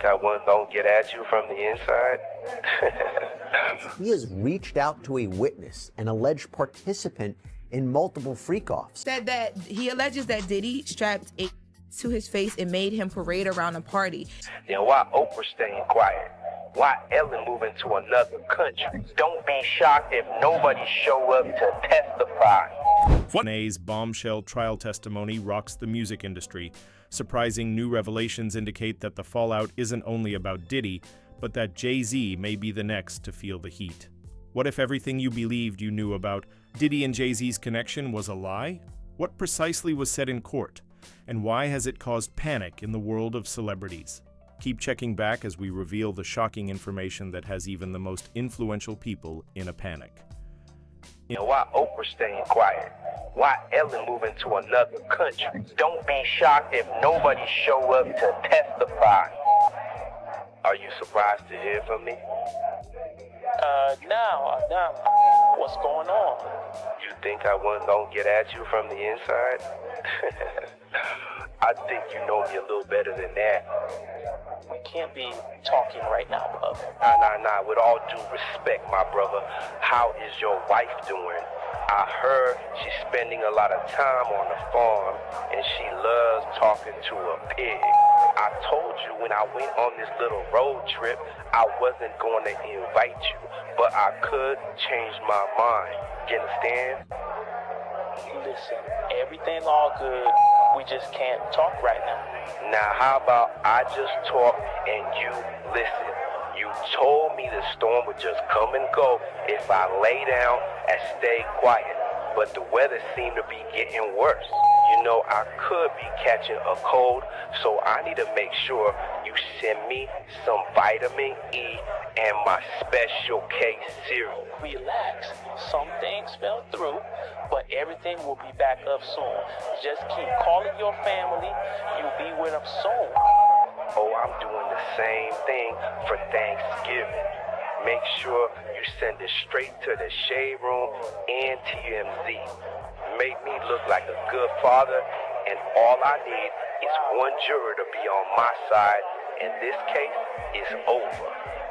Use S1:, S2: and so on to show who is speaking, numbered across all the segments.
S1: think I wasn't gonna get at you from the inside?
S2: He has reached out to a witness, an alleged participant in multiple freak-offs.
S3: Said that he alleges that Diddy strapped a to his face and made him parade around a party.
S1: Then why Oprah staying quiet? Why Ellen moving to another country? Don't be shocked if nobody show up to testify.
S4: Nay's bombshell trial testimony rocks the music industry. Surprising new revelations indicate that the fallout isn't only about Diddy, but that Jay-Z may be the next to feel the heat. What if everything you believed you knew about Diddy and Jay-Z's connection was a lie? What precisely was said in court? And why has it caused panic in the world of celebrities? Keep checking back as we reveal the shocking information that has even the most influential people in a panic.
S1: Why Oprah staying quiet? Why Ellen moving to another country? Don't be shocked if nobody show up to testify. Are you surprised to hear from me?
S5: No. What's going on?
S1: You think I wasn't gonna get at you from the inside? I think you know me a little better than that.
S5: We can't be talking right now, bub.
S1: Nah. With all due respect, my brother, how is your wife doing? I heard she's spending a lot of time on the farm, and she loves talking to a pig. I told you when I went on this little road trip, I wasn't going to invite you, but I could change my mind. You understand?
S5: Listen, everything's all good. We just can't talk right now.
S1: Now, how about I just talk and you listen? You told me the storm would just come and go if I lay down and stay quiet, but the weather seemed to be getting worse. You know, I could be catching a cold, so I need to make sure you send me some vitamin E and my special K cereal.
S5: Relax. Some things fell through, but everything will be back up soon. Just keep calling your family. You'll be with them soon.
S1: Oh, I'm doing the same thing for Thanksgiving. Make sure you send it straight to the Shade Room and TMZ. Make me look like a good father, and all I need is one juror to be on my side, and this case is over.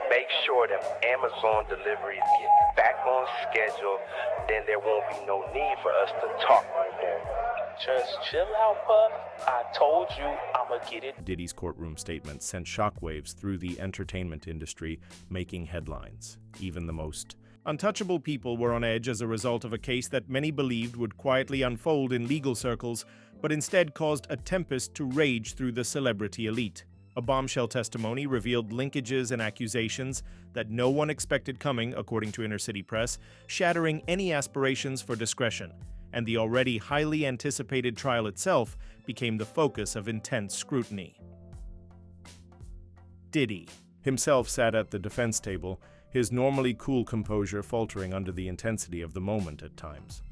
S1: Make sure that Amazon deliveries get back on schedule, then there won't be no need for us to talk no more.
S5: Just chill out, Puff. I told you I'ma get it.
S4: Diddy's courtroom statement sent shockwaves through the entertainment industry, making headlines. Even the most untouchable people were on edge as a result of a case that many believed would quietly unfold in legal circles, but instead caused a tempest to rage through the celebrity elite. A bombshell testimony revealed linkages and accusations that no one expected coming, according to Inner City Press, shattering any aspirations for discretion, and the already highly anticipated trial itself became the focus of intense scrutiny. Diddy himself sat at the defense table, his normally cool composure faltering under the intensity of the moment at times.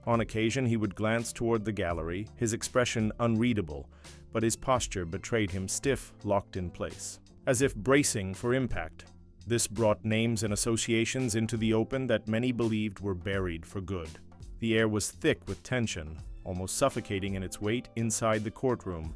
S4: On occasion, he would glance toward the gallery, his expression unreadable, but his posture betrayed him stiff, locked in place, as if bracing for impact. This brought names and associations into the open that many believed were buried for good. The air was thick with tension, almost suffocating in its weight inside the courtroom,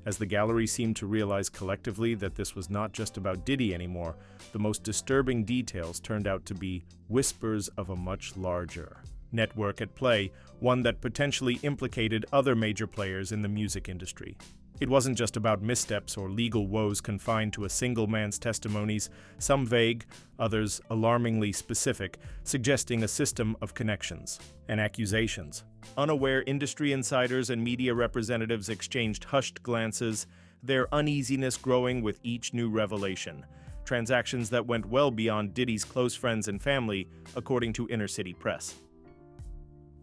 S4: as the gallery seemed to realize collectively that this was not just about Diddy anymore. The most disturbing details turned out to be whispers of a much larger network at play, one that potentially implicated other major players in the music industry. It wasn't just about missteps or legal woes confined to a single man's testimonies, some vague, others alarmingly specific, suggesting a system of connections and accusations. Unaware industry insiders and media representatives exchanged hushed glances, their uneasiness growing with each new revelation. Transactions that went well beyond Diddy's close friends and family, according to Inner City Press.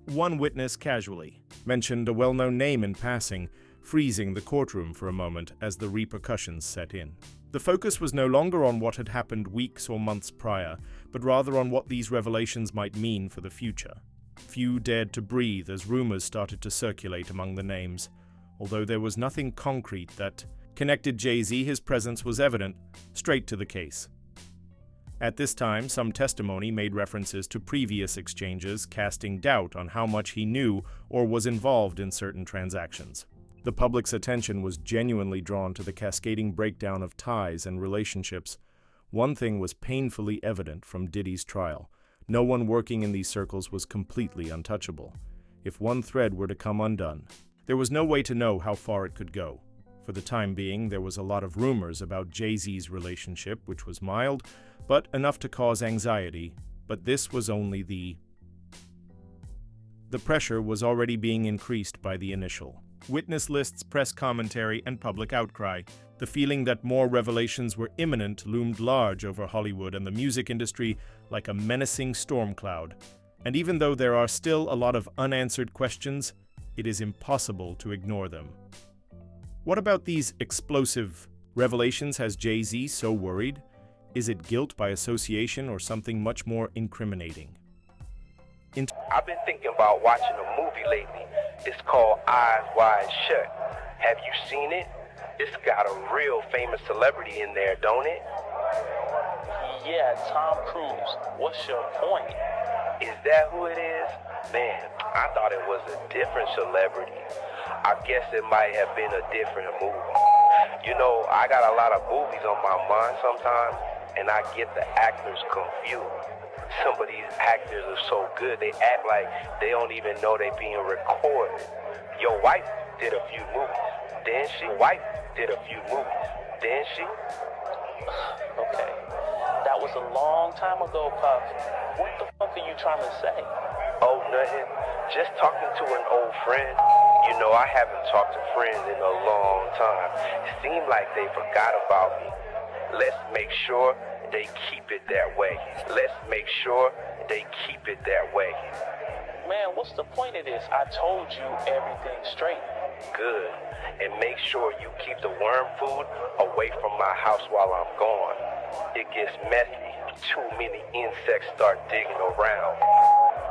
S4: One witness casually mentioned a well-known name in passing, freezing the courtroom for a moment as the repercussions set in. The focus was no longer on what had happened weeks or months prior, but rather on what these revelations might mean for the future. Few dared to breathe as rumors started to circulate among the names. Although there was nothing concrete that connected Jay-Z, his presence was evident, straight to the case. At this time, some testimony made references to previous exchanges, casting doubt on how much he knew or was involved in certain transactions. The public's attention was genuinely drawn to the cascading breakdown of ties and relationships. One thing was painfully evident from Diddy's trial. No one working in these circles was completely untouchable. If one thread were to come undone, there was no way to know how far it could go. For the time being, there was a lot of rumors about Jay-Z's relationship, which was mild, but enough to cause anxiety. But this was only the pressure was already being increased by the initial witness lists, press commentary, and public outcry. The feeling that more revelations were imminent loomed large over Hollywood and the music industry like a menacing storm cloud. And even though there are still a lot of unanswered questions, it is impossible to ignore them. What about these explosive revelations has Jay-Z so worried? Is it guilt by association or something much more incriminating?
S1: I've been thinking about watching a movie lately. It's called Eyes Wide Shut. Have you seen it? It's got a real famous celebrity in there, don't it?
S5: Yeah, Tom Cruise. What's your point?
S1: Is that who it is? Man, I thought it was a different celebrity. I guess it might have been a different movie. You know, I got a lot of movies on my mind sometimes, and I get the actors confused. Some of these actors are so good, they act like they don't even know they're being recorded. Your wife did a few movies, didn't she? Wife did a few movies, didn't she?
S5: Okay, that was a long time ago, Puff. What the fuck are you trying to say?
S1: Oh, nothing. Just talking to an old friend. You know, I haven't talked to friends in a long time. It seemed like they forgot about me. Let's make sure they keep it that way. Let's make sure they keep it that way.
S5: Man, what's the point of this? I told you everything straight.
S1: Good. And make sure you keep the worm food away from my house while I'm gone. It gets messy. Too many insects start digging around.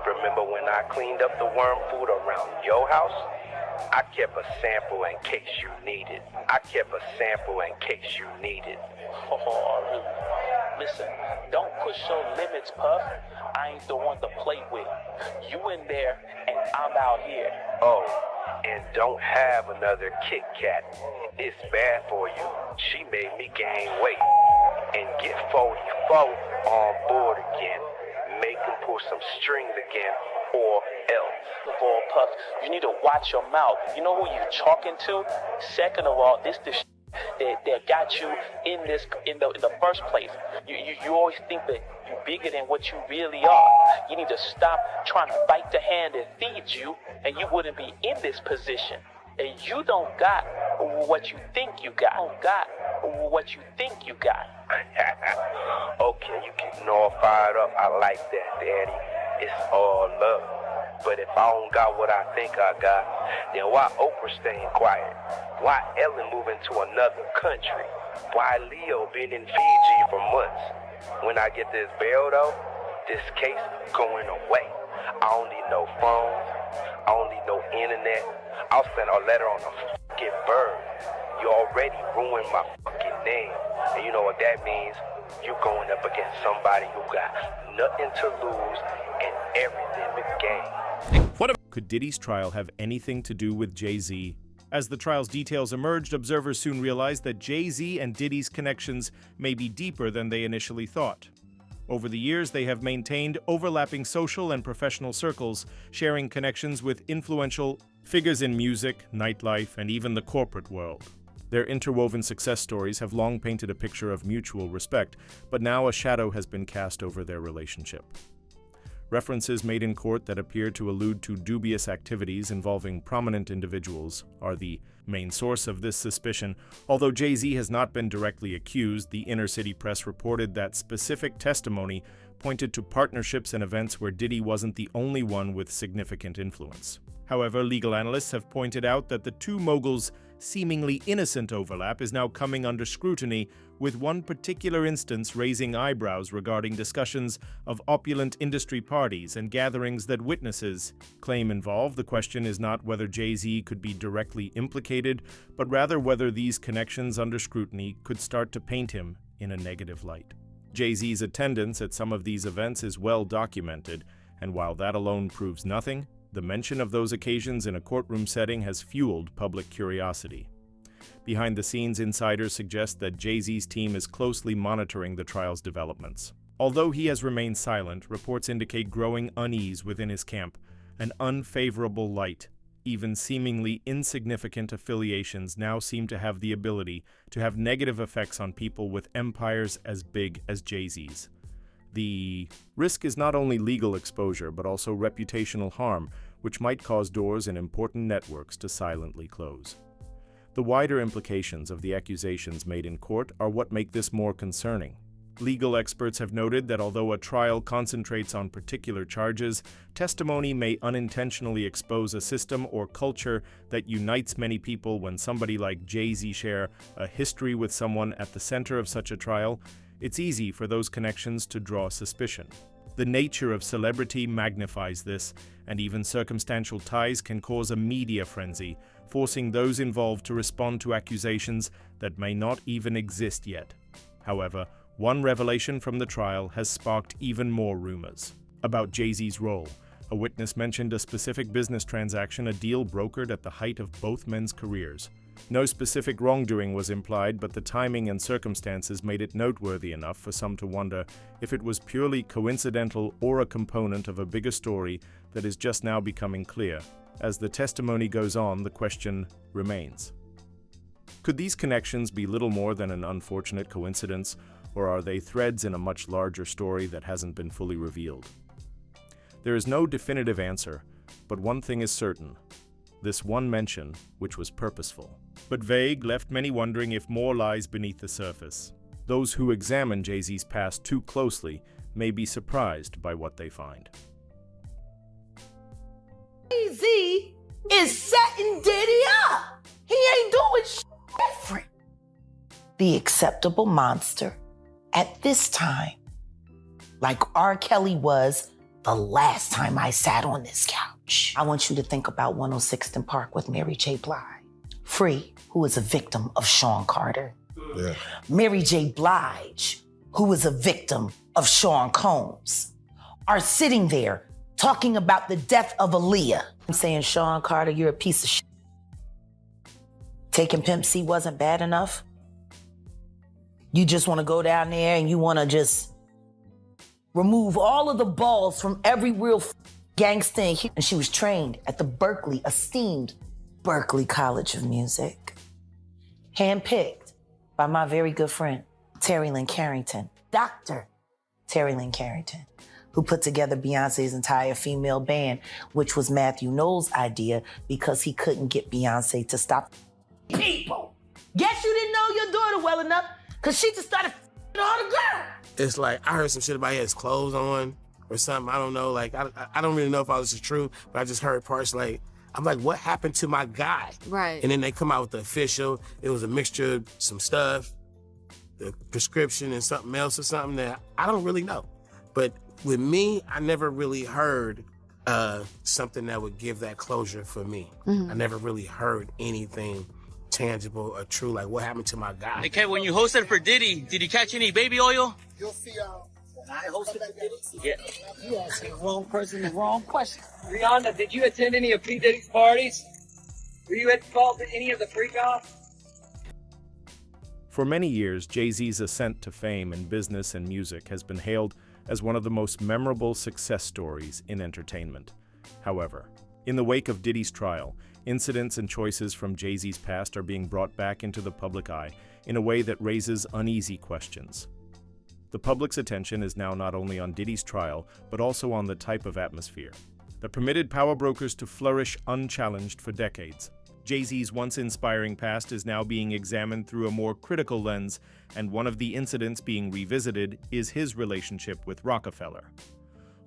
S1: Remember when I cleaned up the worm food around your house? I kept a sample in case you need it. I kept a sample in case you need it.
S5: Oh, really? Listen, don't push your limits, Puff. I ain't the one to play with. You in there, and I'm out here.
S1: Oh, and don't have another Kit Kat. It's bad for you. She made me gain weight. And get 44 on board again. Make him pull some strings again, or else.
S5: First of all, Puff, you need to watch your mouth. You know who you talking to? Second of all, this the that got you in the first place. You always think that you're bigger than what you really are. You need to stop trying to bite the hand that feeds you, and you wouldn't be in this position. And you don't got what you think you got. You don't got what you think you got.
S1: Okay, you getting all fired up. I like that, Daddy. It's all love. But if I don't got what I think I got, then why Oprah staying quiet? Why Ellen moving to another country? Why Leo been in Fiji for months? When I get this bail though, this case going away. I don't need no phone. I don't need no internet. I'll send a letter on a fucking bird. You already ruined my fucking name. And you know what that means? You going up against somebody who got nothing to lose and everything to gain.
S4: Could Diddy's trial have anything to do with Jay-Z? As the trial's details emerged, observers soon realized that Jay-Z and Diddy's connections may be deeper than they initially thought. Over the years, they have maintained overlapping social and professional circles, sharing connections with influential figures in music, nightlife, and even the corporate world. Their interwoven success stories have long painted a picture of mutual respect, but now a shadow has been cast over their relationship. References made in court that appear to allude to dubious activities involving prominent individuals are the main source of this suspicion. Although Jay-Z has not been directly accused, the inner-city press reported that specific testimony pointed to partnerships and events where Diddy wasn't the only one with significant influence. However, legal analysts have pointed out that the two moguls' seemingly innocent overlap is now coming under scrutiny, with one particular instance raising eyebrows regarding discussions of opulent industry parties and gatherings that witnesses claim involve. The question is not whether Jay-Z could be directly implicated, but rather whether these connections under scrutiny could start to paint him in a negative light. Jay-Z's attendance at some of these events is well documented, and while that alone proves nothing, The mention of those occasions in a courtroom setting has fueled public curiosity. Behind-the-scenes insiders suggest that Jay-Z's team is closely monitoring the trial's developments. Although he has remained silent, reports indicate growing unease within his camp, an unfavorable light. Even seemingly insignificant affiliations now seem to have the ability to have negative effects on people with empires as big as Jay-Z's. The risk is not only legal exposure, but also reputational harm, which might cause doors in important networks to silently close. The wider implications of the accusations made in court are what make this more concerning. Legal experts have noted that although a trial concentrates on particular charges, testimony may unintentionally expose a system or culture that unites many people. When somebody like Jay-Z share a history with someone at the center of such a trial, it's easy for those connections to draw suspicion. The nature of celebrity magnifies this, and even circumstantial ties can cause a media frenzy, forcing those involved to respond to accusations that may not even exist yet. However, one revelation from the trial has sparked even more rumors about Jay-Z's role. A witness mentioned a specific business transaction, a deal brokered at the height of both men's careers. No specific wrongdoing was implied, but the timing and circumstances made it noteworthy enough for some to wonder if it was purely coincidental or a component of a bigger story that is just now becoming clear. As the testimony goes on, the question remains. Could these connections be little more than an unfortunate coincidence, or are they threads in a much larger story that hasn't been fully revealed? There is no definitive answer, but one thing is certain. This one mention, which was purposeful, but vague, left many wondering if more lies beneath the surface. Those who examine Jay-Z's past too closely may be surprised by what they find.
S6: Jay-Z is setting Diddy up. He ain't doing shit different. The acceptable monster at this time, like R. Kelly was the last time I sat on this couch. I want you to think about 106th and Park with Mary J. Blige. Free, who was a victim of Sean Carter.
S7: Yeah.
S6: Mary J. Blige, who was a victim of Sean Combs, are sitting there talking about the death of Aaliyah. I'm saying, Sean Carter, you're a piece of shit. Taking Pimp C wasn't bad enough. You just want to go down there and you want to just remove all of the balls from every real gangster in here. And she was trained at the esteemed Berklee College of Music. Handpicked by my very good friend, Terry Lynn Carrington, Dr. Terry Lynn Carrington, who put together Beyonce's entire female band, which was Matthew Knowles' idea because he couldn't get Beyonce to stop people. Guess you didn't know your daughter well enough because she just started all the girls.
S7: It's like, I heard some shit about he has clothes on or something. I don't know. Like, I don't really know if all this is true, but I just heard parts like, I'm like, what happened to my guy?
S8: Right.
S7: And then they come out with the official. It was a mixture of some stuff, the prescription and something else or something that I don't really know. But with me, I never really heard something that would give that closure for me.
S8: Mm-hmm.
S7: I never really heard anything tangible or true, like what happened to my guy.
S9: Hey, Kev, when you hosted for Diddy, did he catch any baby oil?
S10: You'll see
S9: When I hosted for Diddy? Yeah.
S10: You asking the wrong person the wrong question.
S11: Rihanna, did you attend any of P. Diddy's parties? Were you involved in any of the freak-offs?
S4: For many years, Jay-Z's ascent to fame in business and music has been hailed as one of the most memorable success stories in entertainment. However, in the wake of Diddy's trial, incidents and choices from Jay-Z's past are being brought back into the public eye in a way that raises uneasy questions. The public's attention is now not only on Diddy's trial, but also on the type of atmosphere that permitted power brokers to flourish unchallenged for decades. Jay-Z's once inspiring past is now being examined through a more critical lens, and one of the incidents being revisited is his relationship with Rockefeller.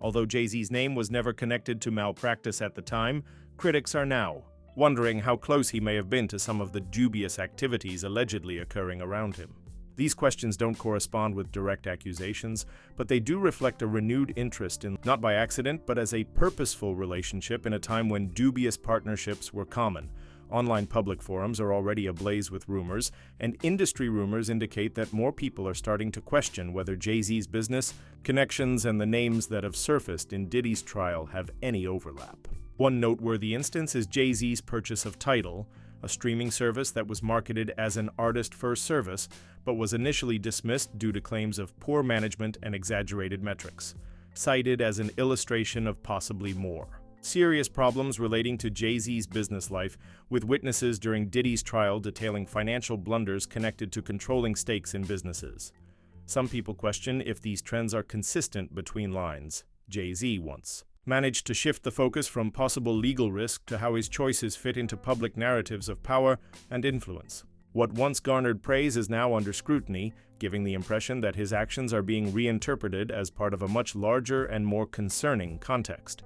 S4: Although Jay-Z's name was never connected to malpractice at the time, critics are now wondering how close he may have been to some of the dubious activities allegedly occurring around him. These questions don't correspond with direct accusations, but they do reflect a renewed interest in, not by accident, but as a purposeful relationship in a time when dubious partnerships were common. Online public forums are already ablaze with rumors, and industry rumors indicate that more people are starting to question whether Jay-Z's business, connections, and the names that have surfaced in Diddy's trial have any overlap. One noteworthy instance is Jay-Z's purchase of Tidal, a streaming service that was marketed as an artist-first service, but was initially dismissed due to claims of poor management and exaggerated metrics, cited as an illustration of possibly more. Serious problems relating to Jay-Z's business life, with witnesses during Diddy's trial detailing financial blunders connected to controlling stakes in businesses. Some people question if these trends are consistent between lines. Jay-Z once managed to shift the focus from possible legal risk to how his choices fit into public narratives of power and influence. What once garnered praise is now under scrutiny, giving the impression that his actions are being reinterpreted as part of a much larger and more concerning context.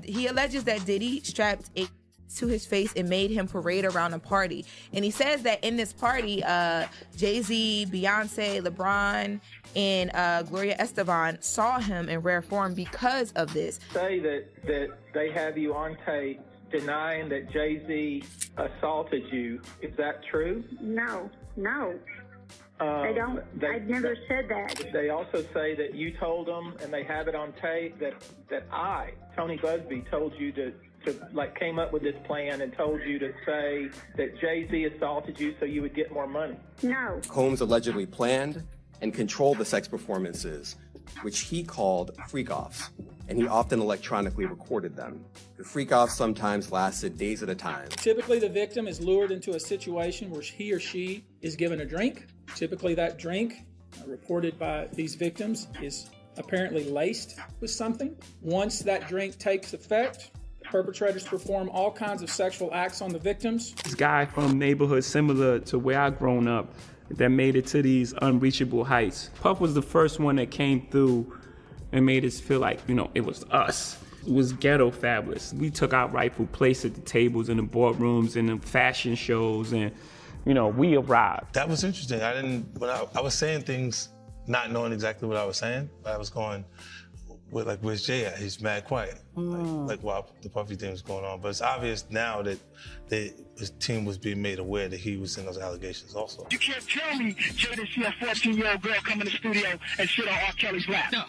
S3: He alleges that Diddy strapped a to his face and made him parade around a party. And he says that in this party, Jay-Z, Beyonce, LeBron, and Gloria Estefan saw him in rare form because of this.
S8: Say that they have you on tape denying that Jay-Z assaulted you. Is that true?
S12: No. I don't. I've never said that.
S8: They also say that you told them, and they have it on tape, that I, Tony Busby, told you to came up with this plan and told you to say that Jay-Z assaulted you so you would get more money.
S12: No.
S13: Combs allegedly planned and controlled the sex performances, which he called freak-offs, and he often electronically recorded them. The freak-offs sometimes lasted days at a time.
S14: Typically, the victim is lured into a situation where he or she is given a drink. Typically, that drink, reported by these victims, is apparently laced with something. Once that drink takes effect, perpetrators perform all kinds of sexual acts on the victims.
S15: This guy from neighborhood similar to where I grown up that made it to these unreachable heights. Puff was the first one that came through and made us feel like, it was us. It was ghetto fabulous. We took our rightful place at the tables and the boardrooms and the fashion shows, and we arrived.
S16: That was interesting. When I was saying things not knowing exactly what I was saying, but I was going, where's Jay at? He's mad quiet. Like while the Puffy thing was going on. But it's obvious now that his team was being made aware that he was in those allegations also.
S17: You can't tell me Jay didn't see a 14-year-old girl come in the studio and sit on R. Kelly's lap. No.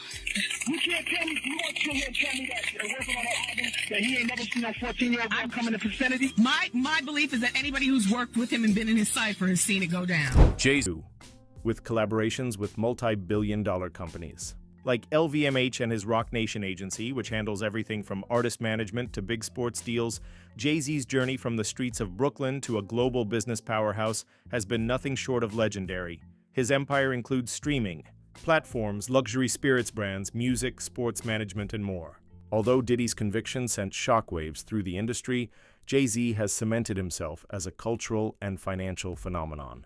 S17: You can't tell me, you want to tell me that working on that album, that he ain't never seen a 14-year-old girl come in the vicinity?
S18: My belief is that anybody who's worked with him and been in his cypher has seen it go down.
S4: Jay-Z, with collaborations with multi-billion-dollar companies like LVMH and his Rock Nation agency, which handles everything from artist management to big sports deals, Jay-Z's journey from the streets of Brooklyn to a global business powerhouse has been nothing short of legendary. His empire includes streaming, platforms, luxury spirits brands, music, sports management, and more. Although Diddy's conviction sent shockwaves through the industry, Jay-Z has cemented himself as a cultural and financial phenomenon.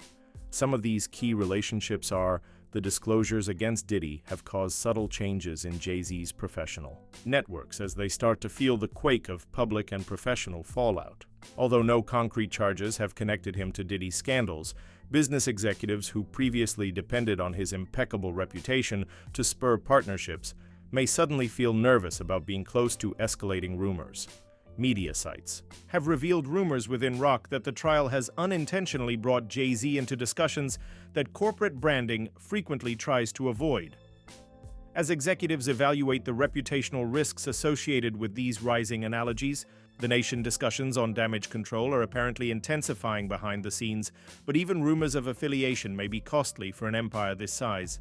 S4: Some of these key relationships are: the disclosures against Diddy have caused subtle changes in Jay-Z's professional networks as they start to feel the quake of public and professional fallout. Although no concrete charges have connected him to Diddy's scandals, business executives who previously depended on his impeccable reputation to spur partnerships may suddenly feel nervous about being close to escalating rumors. Media sites have revealed rumors within rock that the trial has unintentionally brought Jay-Z into discussions that corporate branding frequently tries to avoid. As executives evaluate the reputational risks associated with these rising analogies, the nation discussions on damage control are apparently intensifying behind the scenes, but even rumors of affiliation may be costly for an empire this size.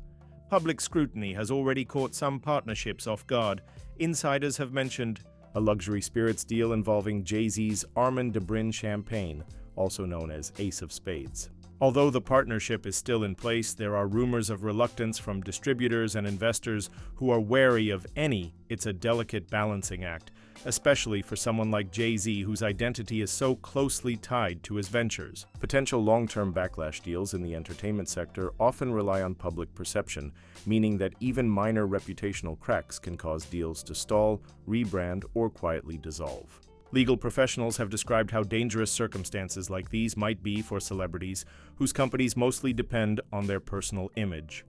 S4: Public scrutiny has already caught some partnerships off guard. Insiders have mentioned a luxury spirits deal involving Jay-Z's Armand de Bryn champagne, also known as Ace of Spades. Although the partnership is still in place, there are rumors of reluctance from distributors and investors who are wary of it's a delicate balancing act, especially for someone like Jay-Z, whose identity is so closely tied to his ventures. Potential long-term backlash deals in the entertainment sector often rely on public perception, meaning that even minor reputational cracks can cause deals to stall, rebrand, or quietly dissolve. Legal professionals have described how dangerous circumstances like these might be for celebrities whose companies mostly depend on their personal image.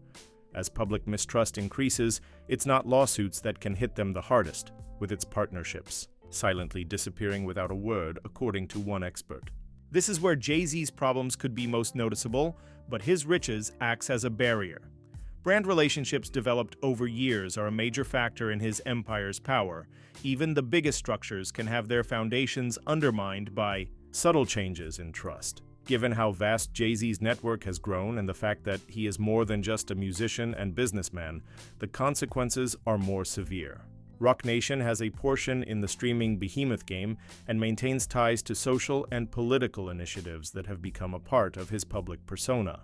S4: As public mistrust increases, it's not lawsuits that can hit them the hardest, with its partnerships silently disappearing without a word, according to one expert. This is where Jay-Z's problems could be most noticeable, but his riches acts as a barrier. Brand relationships developed over years are a major factor in his empire's power. Even the biggest structures can have their foundations undermined by subtle changes in trust. Given how vast Jay-Z's network has grown and the fact that he is more than just a musician and businessman, the consequences are more severe. Roc Nation has a portion in the streaming behemoth game and maintains ties to social and political initiatives that have become a part of his public persona.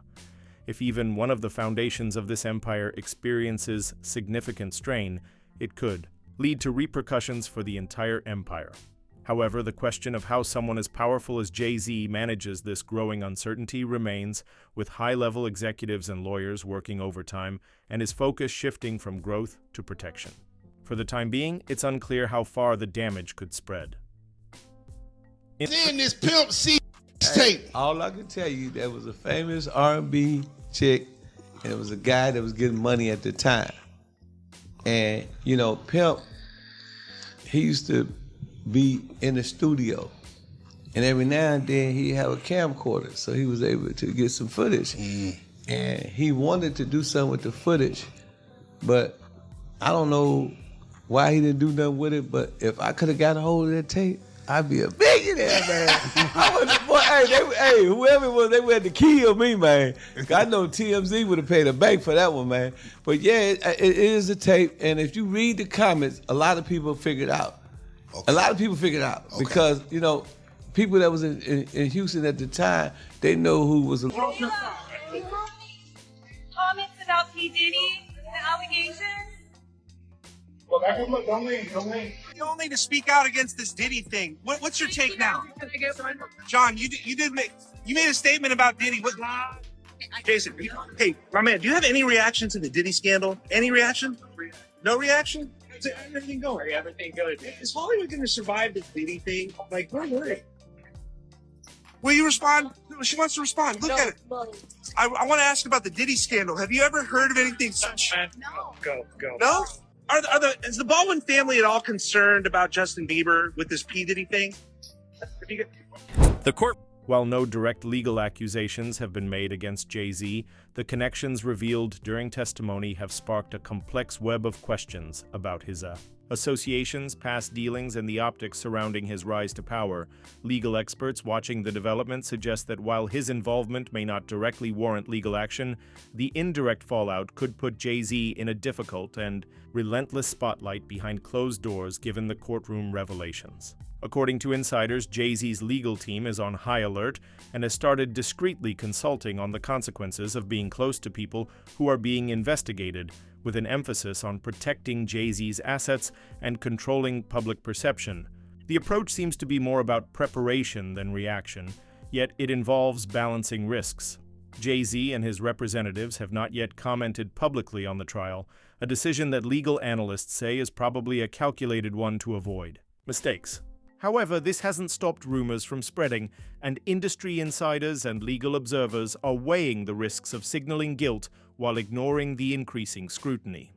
S4: If even one of the foundations of this empire experiences significant strain, it could lead to repercussions for the entire empire. However, the question of how someone as powerful as Jay-Z manages this growing uncertainty remains, with high-level executives and lawyers working overtime and his focus shifting from growth to protection. For the time being, it's unclear how far the damage could spread.
S19: Then this Pimp C tape.
S20: All I can tell you, there was a famous R&B chick, and it was a guy that was getting money at the time. And, you know, Pimp, he used to be in the studio. And every now and then he'd have a camcorder, so he was able to get some footage. And he wanted to do something with the footage, but I don't know why he didn't do nothing with it, but if I could have got a hold of that tape, I'd be a millionaire, man. Hey, whoever it was, they had to kill me, man. I know TMZ would have paid a bank for that one, man. But yeah, it is a tape, and if you read the comments, a lot of people figured out. Okay. A lot of people figured out because, you know, people that was in Houston at the time, they know who was.
S21: Comments about P. Diddy, the allegations.
S17: Well, don't leave. You don't need to speak out against this Diddy thing. What's your take now? John, you made a statement about Diddy. What? Jason, hey, my man, do you have any reaction to the Diddy scandal? Any reaction? No reaction? How's everything going? Everything good. Is Hollywood going to survive this Diddy thing? Like, we're worried. Will you respond? She wants to respond. Look at it. I want to ask about the Diddy scandal. Have you ever heard of anything such? No. Go. No? Is the Baldwin family at all concerned about Justin Bieber with this P. Diddy thing?
S4: The court. While no direct legal accusations have been made against Jay-Z, the connections revealed during testimony have sparked a complex web of questions about his associations, past dealings, and the optics surrounding his rise to power. Legal experts watching the development suggest that while his involvement may not directly warrant legal action, the indirect fallout could put Jay-Z in a difficult and relentless spotlight behind closed doors given the courtroom revelations. According to insiders, Jay-Z's legal team is on high alert and has started discreetly consulting on the consequences of being close to people who are being investigated, with an emphasis on protecting Jay-Z's assets and controlling public perception. The approach seems to be more about preparation than reaction, yet it involves balancing risks. Jay-Z and his representatives have not yet commented publicly on the trial, a decision that legal analysts say is probably a calculated one to avoid mistakes. However, this hasn't stopped rumors from spreading, and industry insiders and legal observers are weighing the risks of signaling guilt while ignoring the increasing scrutiny.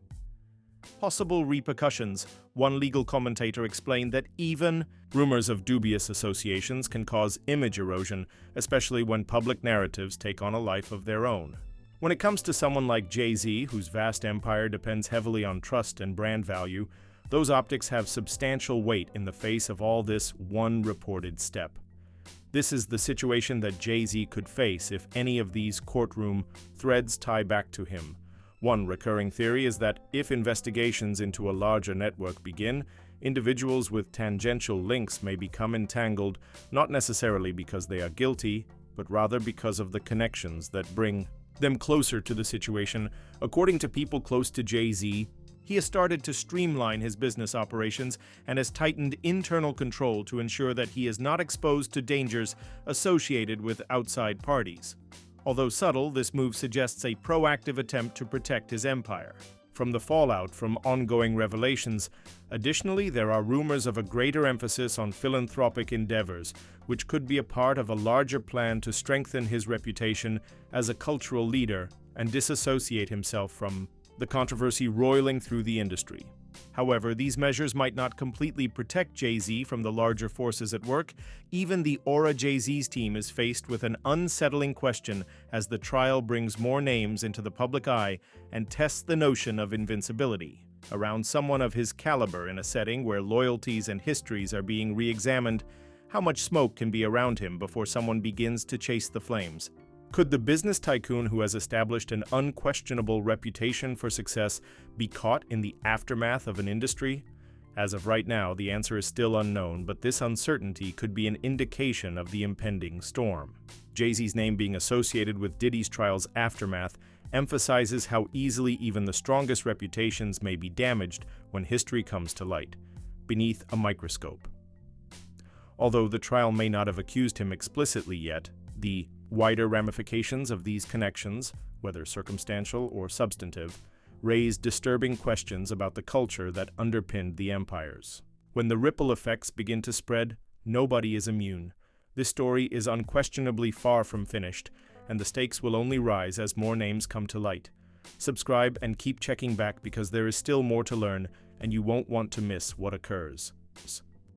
S4: Possible repercussions. One legal commentator explained that even rumors of dubious associations can cause image erosion, especially when public narratives take on a life of their own. When it comes to someone like Jay-Z, whose vast empire depends heavily on trust and brand value, those optics have substantial weight in the face of all this one reported step. This is the situation that Jay-Z could face if any of these courtroom threads tie back to him. One recurring theory is that if investigations into a larger network begin, individuals with tangential links may become entangled, not necessarily because they are guilty, but rather because of the connections that bring them closer to the situation. According to people close to Jay-Z, he has started to streamline his business operations and has tightened internal control to ensure that he is not exposed to dangers associated with outside parties. Although subtle, this move suggests a proactive attempt to protect his empire from the fallout from ongoing revelations. Additionally, there are rumors of a greater emphasis on philanthropic endeavors, which could be a part of a larger plan to strengthen his reputation as a cultural leader and disassociate himself from the controversy roiling through the industry. However, these measures might not completely protect Jay-Z from the larger forces at work. Even the Aura Jay-Z's team is faced with an unsettling question as the trial brings more names into the public eye and tests the notion of invincibility. Around someone of his caliber in a setting where loyalties and histories are being re-examined, how much smoke can be around him before someone begins to chase the flames? Could the business tycoon who has established an unquestionable reputation for success be caught in the aftermath of an industry? As of right now, the answer is still unknown, but this uncertainty could be an indication of the impending storm. Jay-Z's name being associated with Diddy's trial's aftermath emphasizes how easily even the strongest reputations may be damaged when history comes to light, beneath a microscope. Although the trial may not have accused him explicitly yet, the wider ramifications of these connections, whether circumstantial or substantive, raise disturbing questions about the culture that underpinned the empires. When the ripple effects begin to spread, nobody is immune. This story is unquestionably far from finished, and the stakes will only rise as more names come to light. Subscribe and keep checking back because there is still more to learn, and you won't want to miss what occurs.